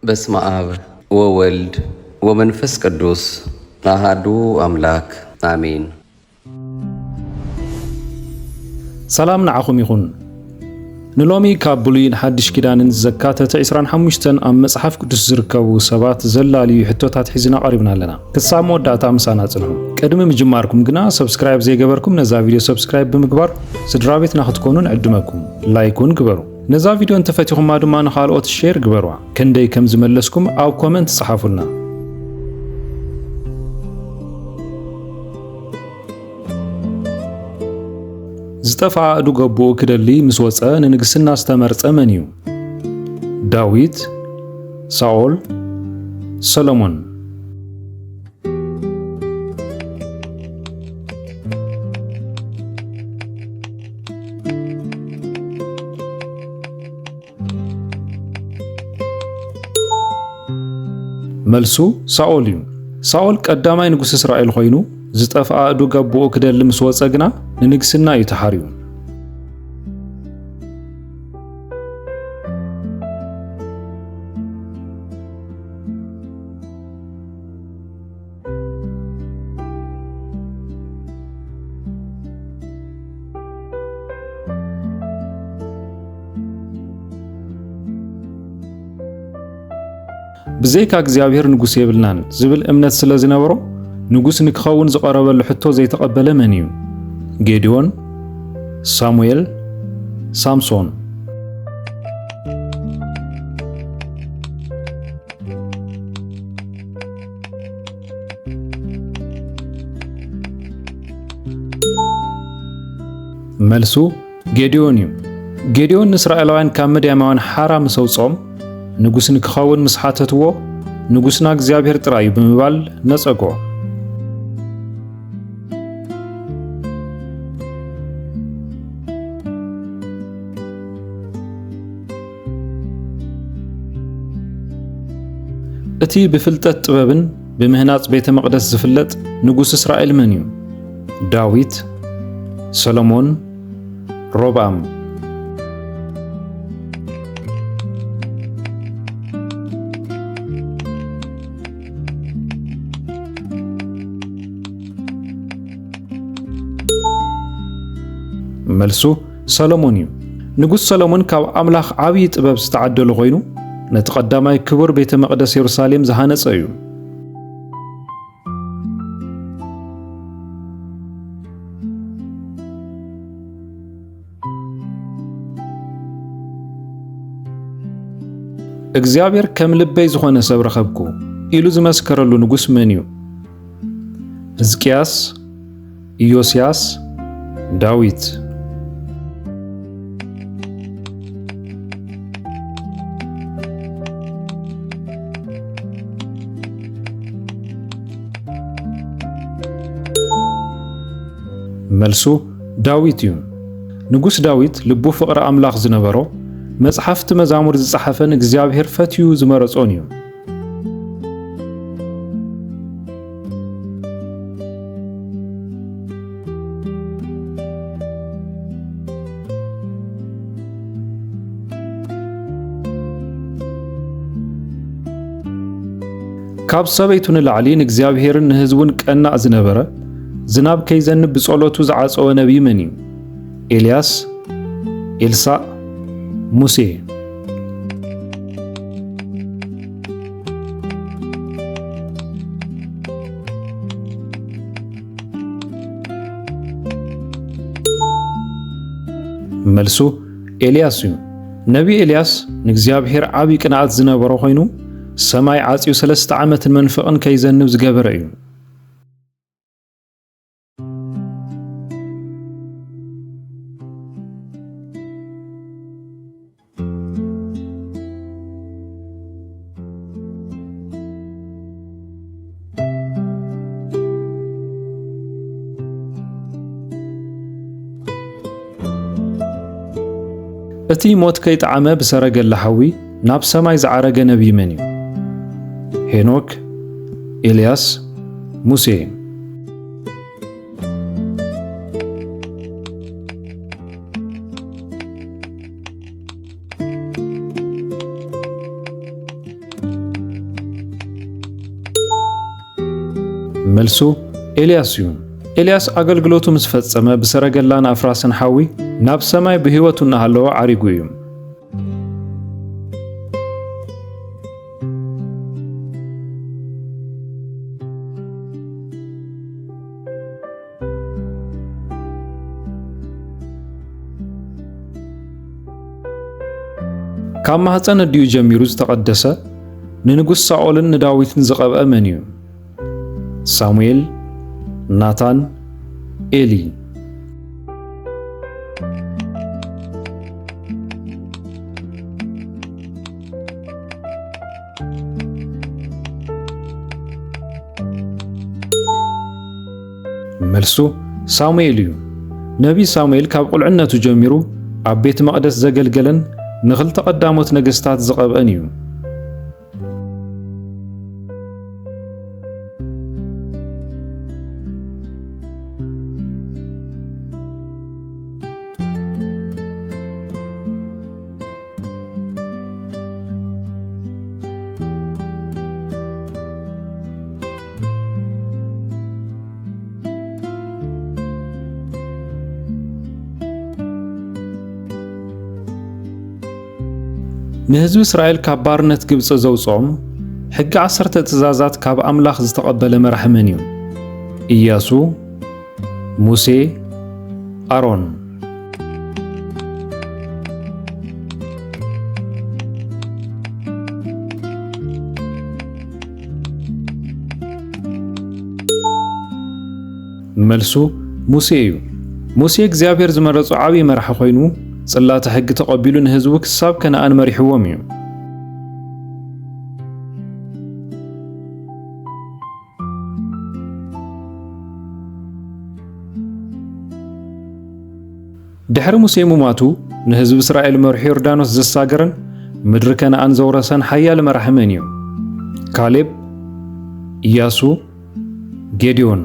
በስመ አብ ወወልድ ወመንፈስ ቅዱስ አሐዱ አምላክ አሜን። ሰላም ንዓኹም ይኹን። ንሎሚ ካብ ብሉይን ሓድሽ ኪዳንን ዘካተተ 25 ኣብ መጽሓፍ ቅዱስ ዝርከቡ ሰባት ዘላልዩ ሕቶታት ሒዝና ቀሪብና ኣለና። ክሳብ መወዳእታ ምሳና ጽንሑ። ቅድሚ ምጅማርኩም ግና ሰብስክራይብ ዘይገበርኩም ነዛ ቪድዮ ሰብስክራይብ ብምግባር ስድራቤትና ክትኮኑ ንዕድመኩም። ላይኩን ግበሩ። ነዛ ቪድዮ እንተፈቲኹማ ድማ ንኻልኦት ሼር ግበርዋ። ክንደይ ከም ዝመለስኩም ኣብ ኮመንት ጽሓፉልና። ዝጠፍአ ኣዱ ገቦኡ ክደሊ ምስ ወፀ ንንግስና ዝተመርፀ መን እዩ? ዳዊት፣ ሳኦል፣ ሰሎሞን? መልሱ ሳኦል እዩ። ሳኦል ቀዳማይ ንጉስ እስራኤል ኮይኑ ዝጠፍአ ኣዱ ገቦኡ ክደሊ ምስ ወፀ ግና ንንግስና እዩ ተሓርዩ። ብዘይካ እግዚአብሔር ንጉስ የብልናን ዝብል እምነት ስለ ዝነበሮ ንጉስ ንክኸውን ዝቐረበሉ ሕቶ ዘይተቐበለ መን እዩ? ጌዲዮን፣ ሳሙኤል፣ ሳምሶን? መልሱ ጌዲዮን እዩ። ጌዲዮን ንእስራኤላውያን ካብ ምድያማውያን ሓራ ምስ ኣውፅኦም ንጉስ ንክኸውን ምስ ሓተትዎ ንጉስና እግዚአብሔር ጥራይ ብምባል ነጸግዖ። እቲ ብፍልጠት ጥበብን ብምህናጽ ቤተ መቕደስ ዝፍለጥ ንጉስ እስራኤል መን እዩ? ዳዊት፣ ሰሎሞን፣ ሮብዓም? መልሱ ሰሎሞን እዩ። ንጉስ ሰሎሞን ካብ ኣምላኽ ዓብይ ጥበብ ዝተዓደሉ ኮይኑ ነቲ ቀዳማይ ክቡር ቤተ መቕደስ ኢየሩሳሌም ዝሃነጸ እዩ። እግዚአብሔር ከም ልበይ ዝኾነ ሰብ ረኸብኩ ኢሉ ዝመስከረሉ ንጉስ መን እዩ? ሕዝቅያስ፣ ኢዮስያስ፣ ዳዊት? መልሱ ዳዊት እዩ። ንጉስ ዳዊት ልቡ ፍቕሪ ኣምላኽ ዝነበሮ መጽሓፍቲ መዛሙር ዝጸሓፈን እግዚአብሔር ፈትዩ ዝመረጾን እዩ። ካብ ሰበይቱ ንላዕሊ ንእግዚአብሔርን ንህዝቡን ቀናእ ዝነበረ ዝናብ ከይዘንብ ብጸሎቱ ዝዓጸወ ነቢይ መን እዩ? ኤልያስ፣ ኤልሳዕ፣ ሙሴ? መልሱ ኤልያስ እዩ። ነቢይ ኤልያስ ንእግዚአብሔር ዓብይ ቅንዓት ዝነበሮ ኮይኑ ሰማይ ዓጽዩ 3 ዓመትን መንፈቕን ከይዘንብ ዝገበረ እዩ። እቲ ሞት ከይጣዓመ ብሰረገላ ሓዊ ናብ ሰማይ ዝዓረገ ነቢይ መን እዩ? ሄኖክ፣ ኤልያስ፣ ሙሴ? መልሱ ኤልያስ እዩ። ኤልያስ አገልግሎቱ ምስ ፈጸመ ብሰረገላን አፍራስን ሓዊ ናብ ሰማይ ብህይወቱ እናሃለወ ዓሪጉ እዩ። ካብ ማህፀን ድዩ ጀሚሩ ዝተቐደሰ ንንጉስ ሳኦልን ንዳዊትን ዝቐብአ መን እዩ? ሳሙኤል፣ ናታን፣ ኤሊ። መልሱ ሳሙኤል እዩ። ነቢ ሳሙኤል ካብ ቁልዕነቱ ጀሚሩ ኣብ ቤተ መቕደስ ዘገልገለን ንኽልተ ቀዳሞት ነገስታት ዝቐብአን እዩ። ንህዝቢ እስራኤል ካብ ባርነት ግብፂ ዘውፅኦም ሕጊ 10 ትእዛዛት ካብ ኣምላኽ ዝተቐበለ መራሒ መን እዩ? ኢያሱ፣ ሙሴ፣ ኣሮን። መልሱ ሙሴ እዩ። ሙሴ እግዚአብሔር ዝመረፆ ዓብይ መራሒ ኮይኑ ጽላተ ሕጊ ተቐቢሉ ንህዝቡ ክሳብ ከነኣን መሪሕዎም እዩ። ድሕሪ ሙሴ ሙማቱ ንህዝቢ እስራኤል መርሑ ዮርዳኖስ ዘሳገረን ምድሪ ከነኣን ዘውረሰን ሓያል መራሒ መን እዩ? ካሌብ፣ ኢያሱ፣ ጌድዮን።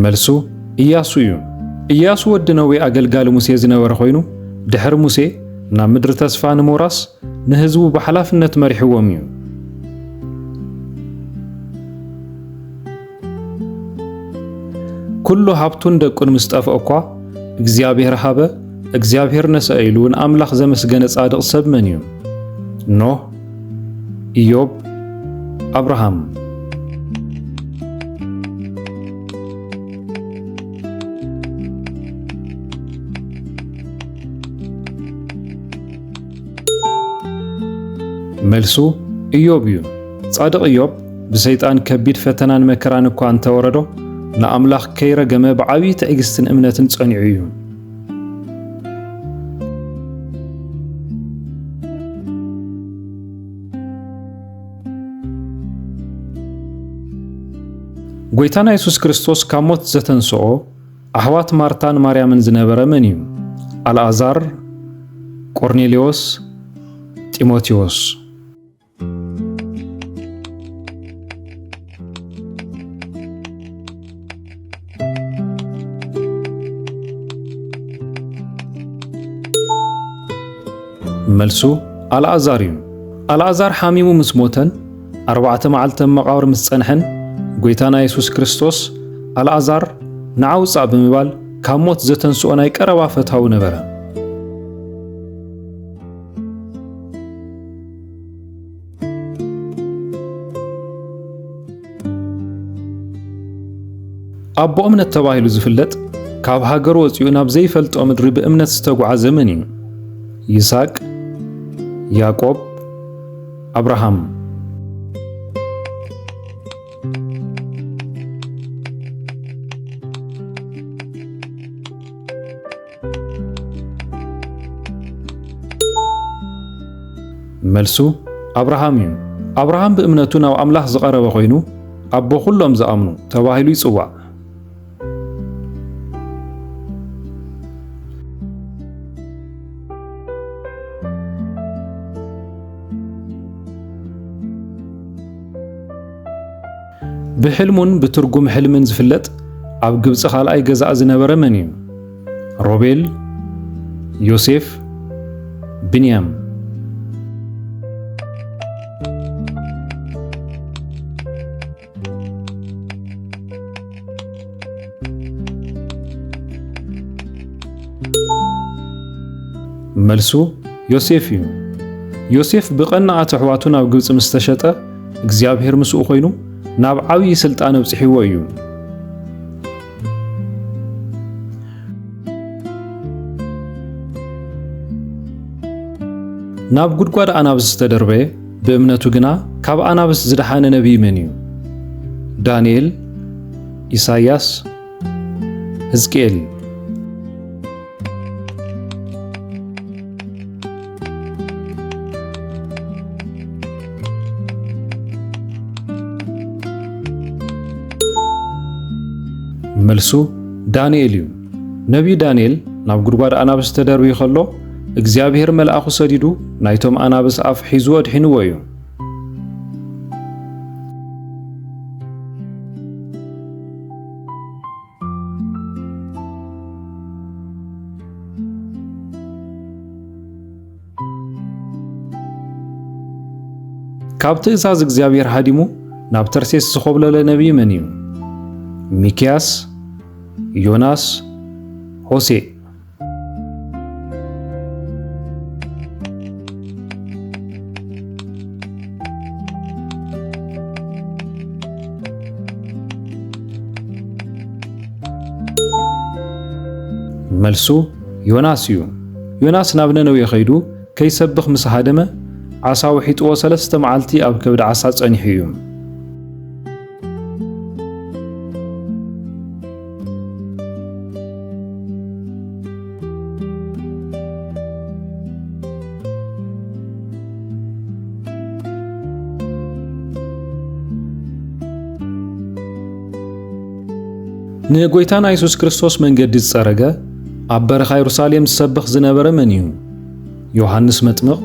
መልሱ ኢያሱ እዩ። ኢያሱ ወዲ ነዌ አገልጋሊ ሙሴ ዝነበረ ኮይኑ ድሕሪ ሙሴ ናብ ምድሪ ተስፋ ንምውራስ ንህዝቡ ብሓላፍነት መሪሕዎም እዩ። ኩሉ ሃብቱን ደቁን ምስ ጠፍአ እኳ እግዚአብሔር ሃበ እግዚአብሔር ነሰአ ኢሉ ንኣምላኽ ዘመስገነ ጻድቕ ሰብ መን እዩ? ኖህ፣ ኢዮብ፣ አብርሃም። መልሱ ኢዮብ እዩ። ጻድቕ ኢዮብ ብሰይጣን ከቢድ ፈተናን መከራን እኳ እንተወረዶ ንኣምላኽ ከይረገመ ብዓብይ ትዕግስትን እምነትን ጸኒዑ እዩ። ጎይታና ኢየሱስ ክርስቶስ ካብ ሞት ዘተንስኦ ኣሕዋት ማርታን ማርያምን ዝነበረ መን እዩ? አልዓዛር፣ ቆርኔሌዎስ፣ ጢሞቴዎስ። መልሱ አልዓዛር እዩ። አልዓዛር ሓሚሙ ምስ ሞተን 4 መዓልተ መቃብር ምስ ጸንሐን ጎይታና ኢየሱስ ክርስቶስ አልዓዛር ንዓውፃእ ብምባል ካብ ሞት ዘተንስኦ ናይ ቀረባ ፈታዊ ነበረ። ኣቦ እምነት ተባሂሉ ዝፍለጥ ካብ ሃገሩ ወፂኡ ናብ ዘይፈልጦ ምድሪ ብእምነት ዝተጓዓዘ መን እዩ? ይስሐቅ፣ ያዕቆብ፣ አብርሃም። መልሱ አብርሃም እዩ። አብርሃም ብእምነቱ ናብ ኣምላኽ ዝቐረበ ኮይኑ ኣቦ ኩሎም ዝኣምኑ ተባሂሉ ይጽዋዕ። ብሕልሙን ብትርጉም ሕልምን ዝፍለጥ ኣብ ግብፂ ካልኣይ ገዛእ ዝነበረ መን እዩ? ሮቤል፣ ዮሴፍ፣ ብንያም። መልሱ ዮሴፍ እዩ። ዮሴፍ ብቐናኣት ኣሕዋቱ ናብ ግብፂ ምስ ተሸጠ እግዚኣብሔር ምስኡ ኮይኑ ናብ ዓብዪ ስልጣን ኣብፅሒዎ እዩ። ናብ ጉድጓድ ኣናብስ ዝተደርበየ ብእምነቱ ግና ካብ ኣናብስ ዝደሓነ ነቢይ መን እዩ? ዳንኤል፣ ኢሳይያስ፣ ሕዝቅኤል። መልሱ ዳንኤል እዩ። ነቢይ ዳንኤል ናብ ጉድጓድ ኣናብስ ተደርቢ ከሎ እግዚኣብሔር መልኣኹ ሰዲዱ ናይቶም ኣናብስ ኣፍ ሒዙ ኣድሒንዎ እዩ። ካብ ትእዛዝ እግዚኣብሔር ሃዲሙ ናብ ተርሴስ ዝኸብለለ ነቢይ መን እዩ? ሚክያስ፣ ዮናስ፣ ሆሴዕ። መልሱ ዮናስ እዩ። ዮናስ ናብ ነነዌ ኸይዱ ከይሰብኽ ምስ ሃደመ ዓሳ ውሒጥዎ 3 መዓልቲ ኣብ ከብዲ ዓሳ ጸኒሑ እዩ። ንጎይታና ኢየሱስ ክርስቶስ መንገዲ ዝጸረገ ኣብ በረኻ ኢየሩሳሌም ዝሰብኽ ዝነበረ መን እዩ? ዮሐንስ መጥምቕ፣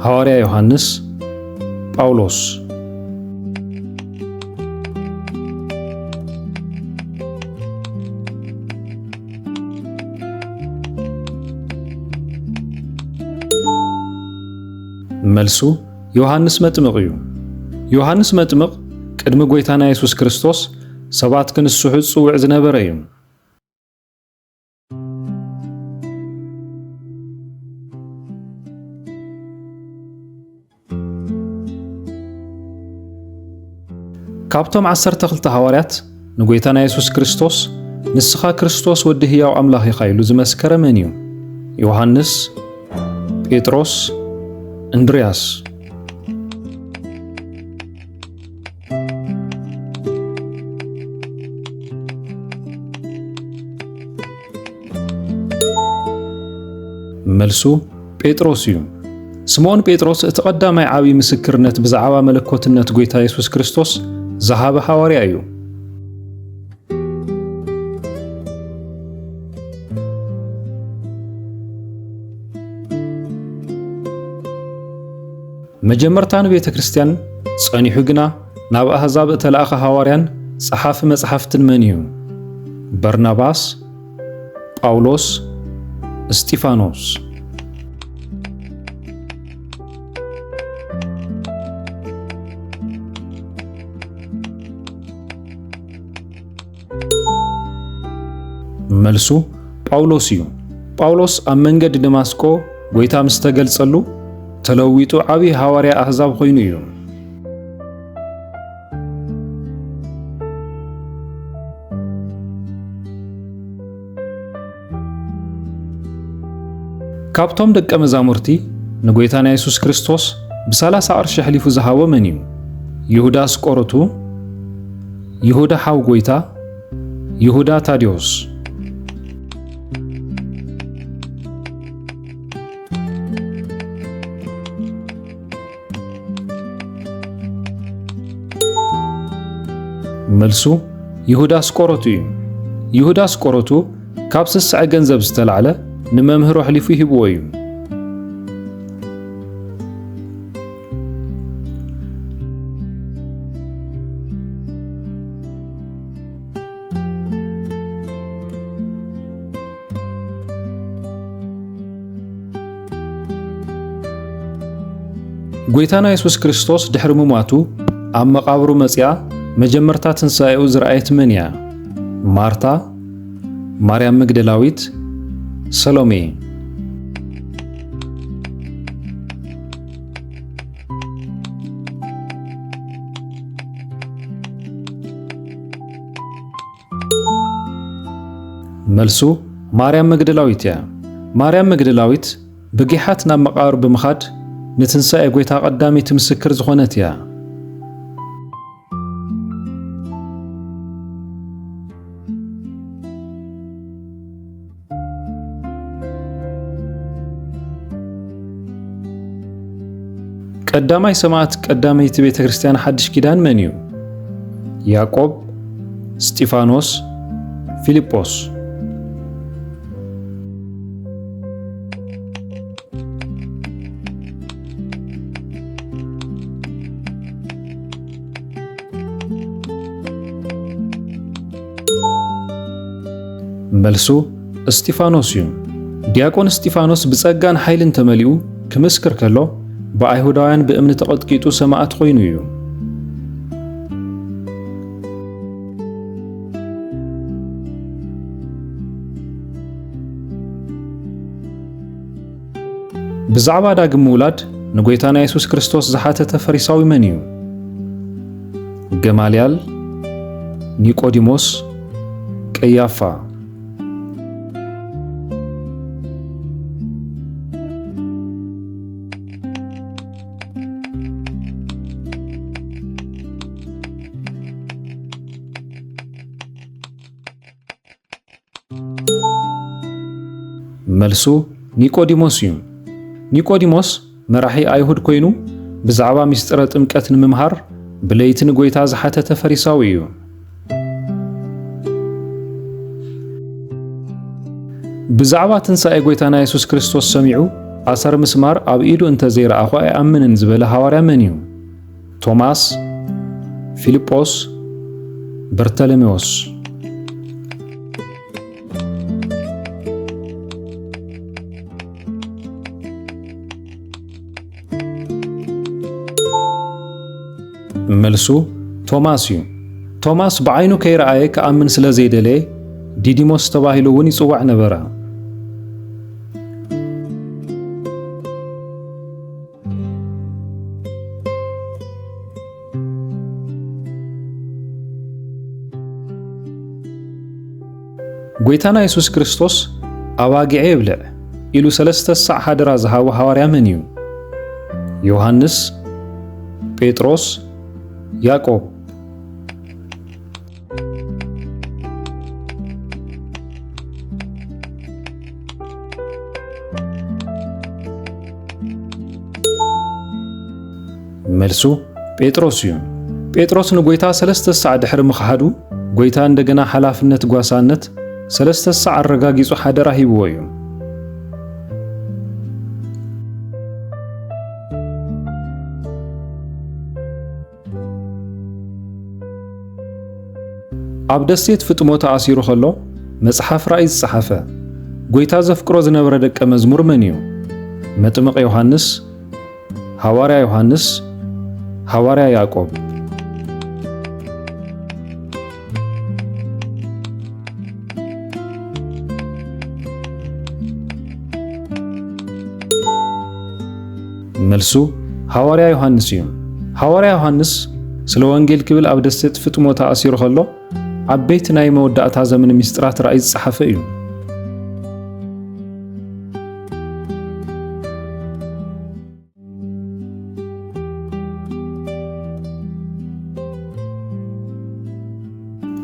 ሐዋርያ ዮሐንስ፣ ጳውሎስ። መልሱ ዮሐንስ መጥምቕ እዩ። ዮሐንስ መጥምቕ ቅድሚ ጎይታና ኢየሱስ ክርስቶስ ሰባት ክንስሑ ጽውዕ ዝነበረ እዩ። ካብቶም 12 ሐዋርያት ንጎይታና ኢየሱስ ክርስቶስ ንስኻ ክርስቶስ ወዲ ሕያው ኣምላኽ ኢኻ ኢሉ ዝመስከረ መን እዩ? ዮሐንስ፣ ጴጥሮስ፣ እንድርያስ። መልሱ ጴጥሮስ እዩ። ስምዖን ጴጥሮስ እቲ ቀዳማይ ዓብዪ ምስክርነት ብዛዕባ መለኮትነት ጎይታ ኢየሱስ ክርስቶስ ዝሃበ ሐዋርያ እዩ። መጀመርታ ንቤተ ክርስቲያን ጸኒሑ ግና ናብ ኣሕዛብ እተለኣኸ ሐዋርያን ጸሓፊ መጽሓፍትን መን እዩ? በርናባስ፣ ጳውሎስ፣ እስጢፋኖስ። መልሱ ጳውሎስ እዩ። ጳውሎስ ኣብ መንገዲ ደማስቆ ጎይታ ምስ ተገልጸሉ ተለዊጡ ዓብዪ ሐዋርያ ኣሕዛብ ኮይኑ እዩ። ካብቶም ደቀ መዛሙርቲ ንጎይታና ኢየሱስ ክርስቶስ ብ30 ቅርሺ ሕሊፉ ዝሃቦ መን እዩ? ይሁዳ አስቆሮቱ፣ ይሁዳ ሓው ጎይታ፣ ይሁዳ ታዲዮስ። መልሱ ይሁዳ አስቆሮቱ እዩ። ይሁዳ አስቆሮቱ ካብ 60 ገንዘብ ዝተላዕለ ንመምህሩ ሕሊፉ ይህብዎ እዩ። ጎይታና ኢየሱስ ክርስቶስ ድሕሪ ምሟቱ ኣብ መቃብሩ መጽያ መጀመርታ ትንሣኤኡ ዝረኣየት መን እያ? ማርታ፣ ማርያም መግደላዊት፣ ሰሎሜ። መልሱ ማርያም መግደላዊት እያ። ማርያም መግደላዊት ብጌሓት ናብ መቃብር ብምኻድ ንትንሣኤ ጎይታ ቀዳሚት ምስክር ዝኾነት እያ። ቀዳማይ ሰማዕት ቀዳመይቲ ቤተ ክርስቲያን ሓድሽ ኪዳን መን እዩ? ያዕቆብ፣ እስጢፋኖስ፣ ፊልጶስ። መልሱ እስጢፋኖስ እዩ። ዲያቆን እስጢፋኖስ ብጸጋን ኃይልን ተመሊኡ ክምስክር ከሎ በአይሁዳውያን በእምነት ተቀጥቂጡ ሰማዕት ኮይኑ እዩ። ብዛዕባ ዳግም ምውላድ ንጎይታና ኢየሱስ ክርስቶስ ዝሓተተ ፈሪሳዊ መን እዩ? ገማልያል፣ ኒቆዲሞስ፣ ቀያፋ። መልሱ ኒቆዲሞስ እዩ። ኒቆዲሞስ መራሒ አይሁድ ኮይኑ ብዛዕባ ምስጢረ ጥምቀት ንምምሃር ብለይቲ ንጎይታ ዝሓተተ ፈሪሳዊ እዩ። ብዛዕባ ትንሣኤ ጎይታና ኢየሱስ ክርስቶስ ሰሚዑ ኣሰር ምስማር ኣብ ኢዱ እንተዘይረኣኹ ኣይኣምንን ዝበለ ሐዋርያ መን እዩ? ቶማስ፣ ፊልጶስ፣ በርተሎሜዎስ። መልሱ ቶማስ እዩ። ቶማስ ብዓይኑ ከይረኣየ ከኣምን ስለ ዘይደለየ ዲዲሞስ ተባሂሉ እውን ይጽዋዕ ነበረ። ጎይታና ኢየሱስ ክርስቶስ ኣባጊዐ የብልዕ ኢሉ 3 ሳዕ ሓደራ ዝሃቦ ሐዋርያ መን እዩ? ዮሐንስ፣ ጴጥሮስ፣ ያዕቆብ። መልሱ ጴጥሮስ እዩ። ጴጥሮስ ንጎይታ 3 ሳዕ ድሕሪ ምኽሓዱ ጎይታ እንደገና ሓላፍነት ጓሳነት 3 ሳዕ አረጋጊጹ ሓደራ ሂብዎ እዩ። ኣብ ደሴት ፍጥሞ ተኣሲሩ ከሎ መጽሓፍ ራእይ ዝጸሓፈ ጎይታ ዘፍቅሮ ዝነበረ ደቀ መዝሙር መን እዩ? መጥምቕ ዮሐንስ፣ ሐዋርያ ዮሐንስ፣ ሐዋርያ ያዕቆብ። መልሱ ሐዋርያ ዮሐንስ እዩ። ሐዋርያ ዮሐንስ ስለ ወንጌል ክብል ኣብ ደሴት ፍጥሞ ተኣሲሩ ከሎ ዓበይቲ ናይ መወዳእታ ዘመን ምስጢራት ራእይ ዝጸሓፈ እዩ።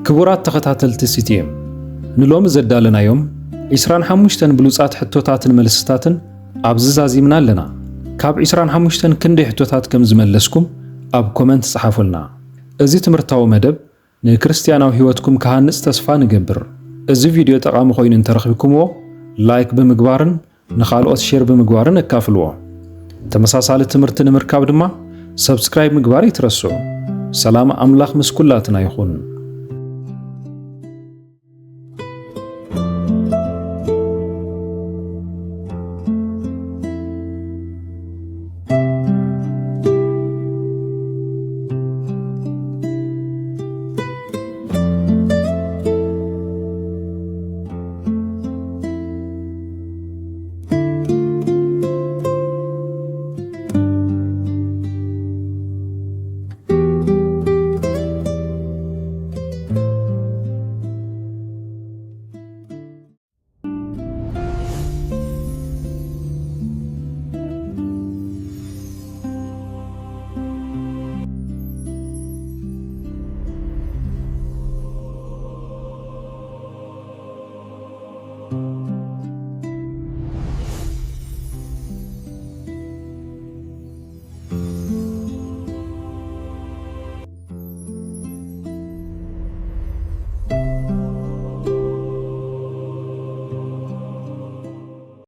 ክቡራት ተኸታተልቲ ሲቲኤም ንሎሚ ዘዳለናዮም 25 ብሉጻት ሕቶታትን መልስታትን ኣብዚ ዛዚምና ኣለና። ካብ 25 ክንደይ ሕቶታት ከም ዝመለስኩም ኣብ ኮመንት ጻሓፉልና። እዚ ትምህርታዊ መደብ ንክርስቲያናዊ ህይወትኩም ከሃንጽ ተስፋ ንገብር። እዚ ቪድዮ ጠቃሚ ኮይኑ እንተረኺብኩምዎ ላይክ ብምግባርን ንኻልኦት ሼር ብምግባርን እካፍልዎ። ተመሳሳሊ ትምህርቲ ንምርካብ ድማ ሰብስክራይብ ምግባር ይትረስዑ። ሰላም ኣምላኽ ምስ ኩላትና ይኹን።